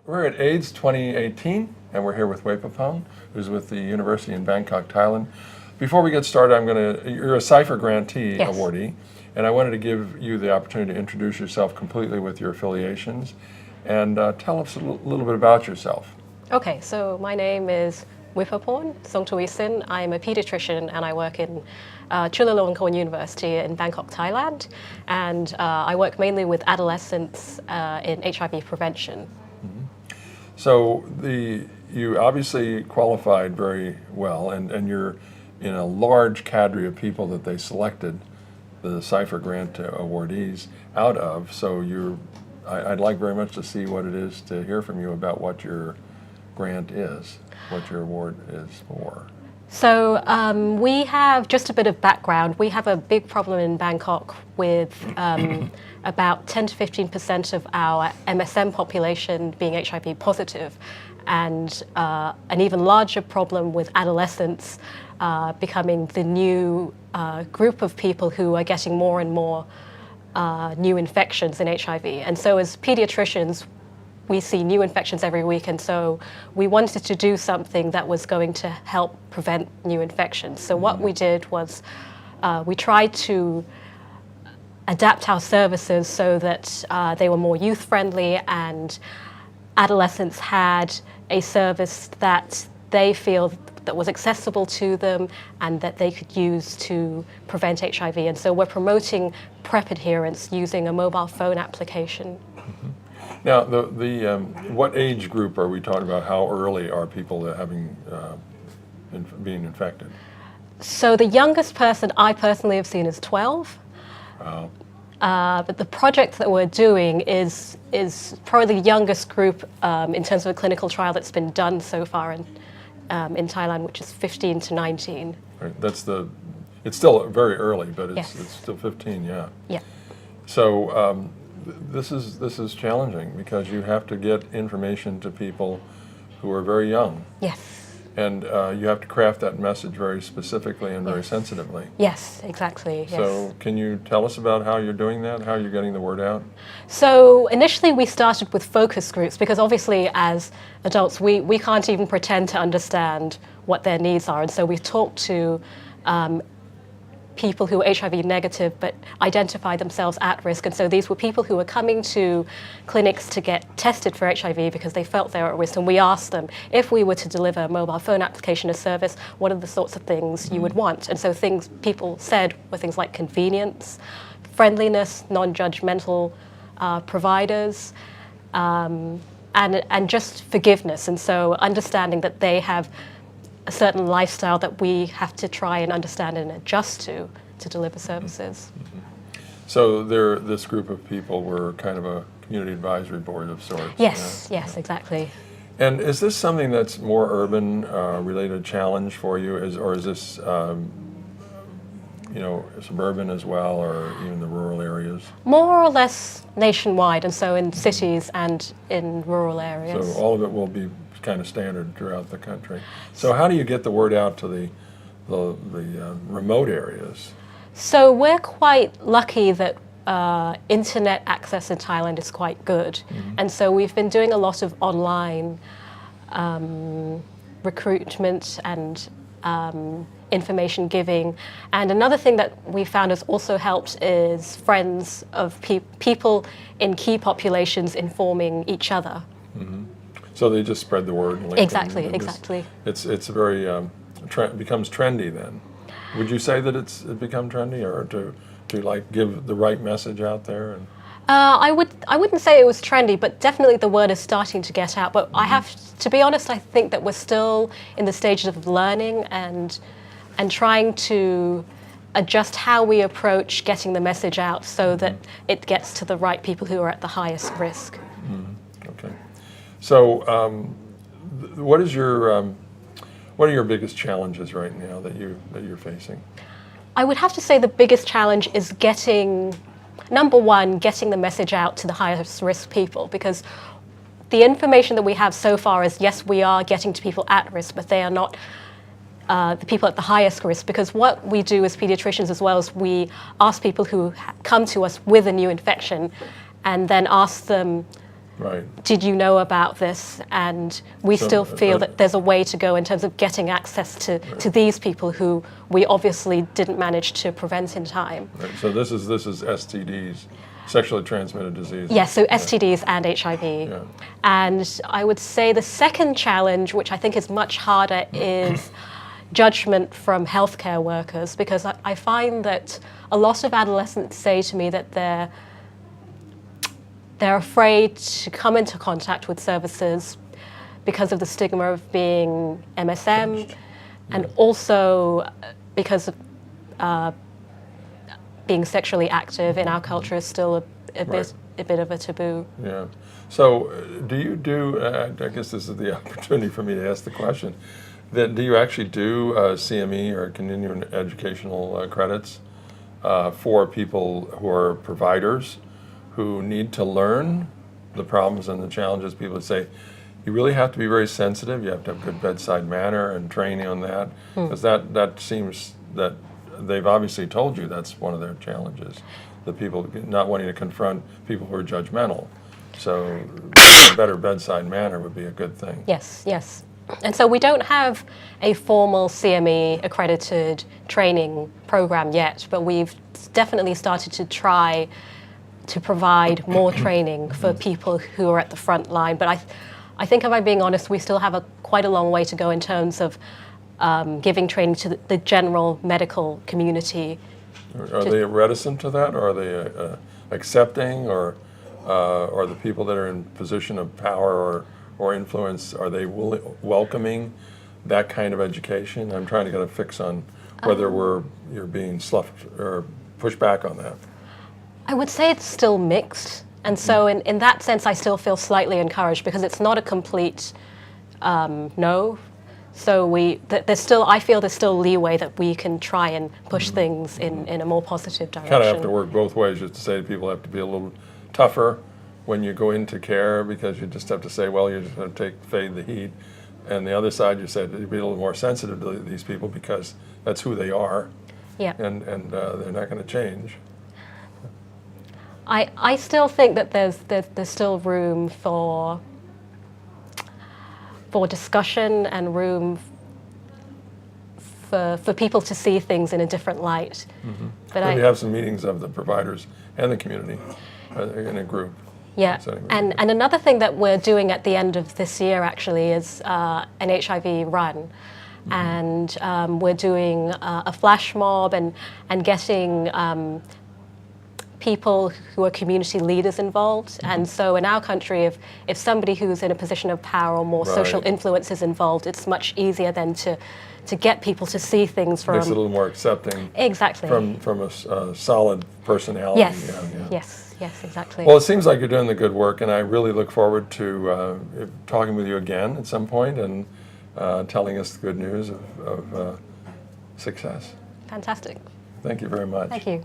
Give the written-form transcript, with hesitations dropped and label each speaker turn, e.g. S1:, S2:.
S1: We're at AIDS 2018, and we're here with Wipaporn, who's with the University in Bangkok, Thailand. Before we get started, you're a CIPHER grantee
S2: Yes.
S1: awardee, and I wanted to give you the opportunity to introduce yourself completely with your affiliations, and tell us a little bit about yourself.
S2: Okay, so my name is Wipaporn Songtaweesin. I'm a pediatrician and I work in Chulalongkorn University in Bangkok, Thailand. And I work mainly with adolescents in HIV prevention.
S1: So you obviously qualified very well, and you're in a large cadre of people that they selected the CIPHER grant awardees out of. So I'd like very much to see what it is, to hear from you about what your grant is, what your award is for.
S2: So we have just a bit of background. We have a big problem in Bangkok with about 10 to 15% of our MSM population being HIV positive, and an even larger problem with adolescents becoming the new group of people who are getting more and more new infections in HIV. And so as pediatricians, we see new infections every week, and so we wanted to do something that was going to help prevent new infections. So what we did was we tried to adapt our services so that they were more youth-friendly, and adolescents had a service that they feel that was accessible to them and that they could use to prevent HIV. And so we're promoting PrEP adherence using a mobile phone application.
S1: Now, what age group are we talking about? How early are people being infected?
S2: So the youngest person I personally have seen is 12.
S1: Wow.
S2: But the project that we're doing is probably the youngest group in terms of a clinical trial that's been done so far in Thailand, which is 15 to 19.
S1: Right. It's still very early, but it's still 15, yeah.
S2: Yeah.
S1: So this is challenging because you have to get information to people who are very young.
S2: Yes.
S1: And you have to craft that message very specifically and very sensitively.
S2: Yes, exactly. Yes.
S1: So can you tell us about how you're doing that, how you're getting the word out?
S2: So initially we started with focus groups because obviously as adults we can't even pretend to understand what their needs are. And so we talked to people who were HIV negative but identify themselves at risk. And so these were people who were coming to clinics to get tested for HIV because they felt they were at risk. And we asked them, if we were to deliver a mobile phone application as service, what are the sorts of things you would want? And so things people said were things like convenience, friendliness, non-judgmental providers, and just forgiveness. And so understanding that they have a certain lifestyle that we have to try and understand and adjust to deliver services.
S1: So this group of people were kind of a community advisory board of sorts.
S2: Yes, yes, exactly.
S1: And is this something that's more urban related challenge for you, or is this suburban as well, or even the rural areas?
S2: More or less nationwide, and so in cities and in rural areas.
S1: So all of it will be kind of standard throughout the country. So how do you get the word out to the remote areas?
S2: So we're quite lucky that internet access in Thailand is quite good. And so we've been doing a lot of online recruitment and information giving. And another thing that we found has also helped is friends of people in key populations informing each other.
S1: So they just spread the word.
S2: Exactly, exactly.
S1: It's very becomes trendy then. Would you say that it's become trendy, or to like give the right message out there? And
S2: I wouldn't say it was trendy, but definitely the word is starting to get out. But I have to be honest, I think that we're still in the stages of learning and trying to adjust how we approach getting the message out so that it gets to the right people who are at the highest risk.
S1: Okay. So, what are your biggest challenges right now that you're facing?
S2: I would have to say the biggest challenge is getting the message out to the highest risk people, because the information that we have so far is, yes, we are getting to people at risk, but they are not the people at the highest risk, because what we do as pediatricians as well is we ask people who come to us with a new infection and then ask them
S1: Right.
S2: Did you know about this? And we
S1: So,
S2: still feel that there's a way to go in terms of getting access to these people who we obviously didn't manage to prevent in time.
S1: Right. So this is STDs, sexually transmitted disease.
S2: Yes, so STDs and HIV.
S1: Yeah.
S2: And I would say the second challenge, which I think is much harder, is judgment from healthcare workers, because I find that a lot of adolescents say to me that they're afraid to come into contact with services because of the stigma of being MSM, and also because of being sexually active in our culture is still a bit of a taboo.
S1: Yeah. So do you do, I guess this is the opportunity for me to ask the question, that do you actually do CME or continuing educational credits for people who are providers who need to learn the problems and the challenges? People say, you really have to be very sensitive, you have to have good bedside manner and training on that, because that seems that they've obviously told you that's one of their challenges, the people not wanting to confront people who are judgmental. So a better bedside manner would be a good thing.
S2: Yes, yes. And so we don't have a formal CME accredited training program yet, but we've definitely started to try to provide more training for people who are at the front line. But I think, if I'm being honest, we still have quite a long way to go in terms of giving training to the general medical community.
S1: Are they reticent to that, or are they accepting, or the people that are in position of power or influence, are they welcoming that kind of education? I'm trying to get a fix on whether you're being sloughed or pushed back on that.
S2: I would say it's still mixed, and so in that sense I still feel slightly encouraged, because it's not a complete no. So there's still, I feel there's still leeway that we can try and push things in a more positive direction.
S1: Kind of have to work both ways, just to say to people have to be a little tougher when you go into care, because you just have to say, well, you're just going to fade the heat. And the other side, you said, be a little more sensitive to these people, because that's who they are.
S2: Yeah.
S1: And they're not going to change.
S2: I still think that there's still room for discussion and room for people to see things in a different light. But
S1: Maybe have some meetings of the providers and the community in a group.
S2: Yeah, and another thing that we're doing at the end of this year actually is an HIV Run. And we're doing a flash mob and getting people who are community leaders involved. And so in our country, if somebody who's in a position of power or more social influence is involved, it's much easier then to get people to see things from...
S1: Makes it a little more accepting.
S2: Exactly.
S1: From a solid personality.
S2: Yes,
S1: yeah.
S2: yes, exactly.
S1: Well, it seems like you're doing the good work, and I really look forward to talking with you again at some point and telling us the good news of success.
S2: Fantastic.
S1: Thank you very much.
S2: Thank you.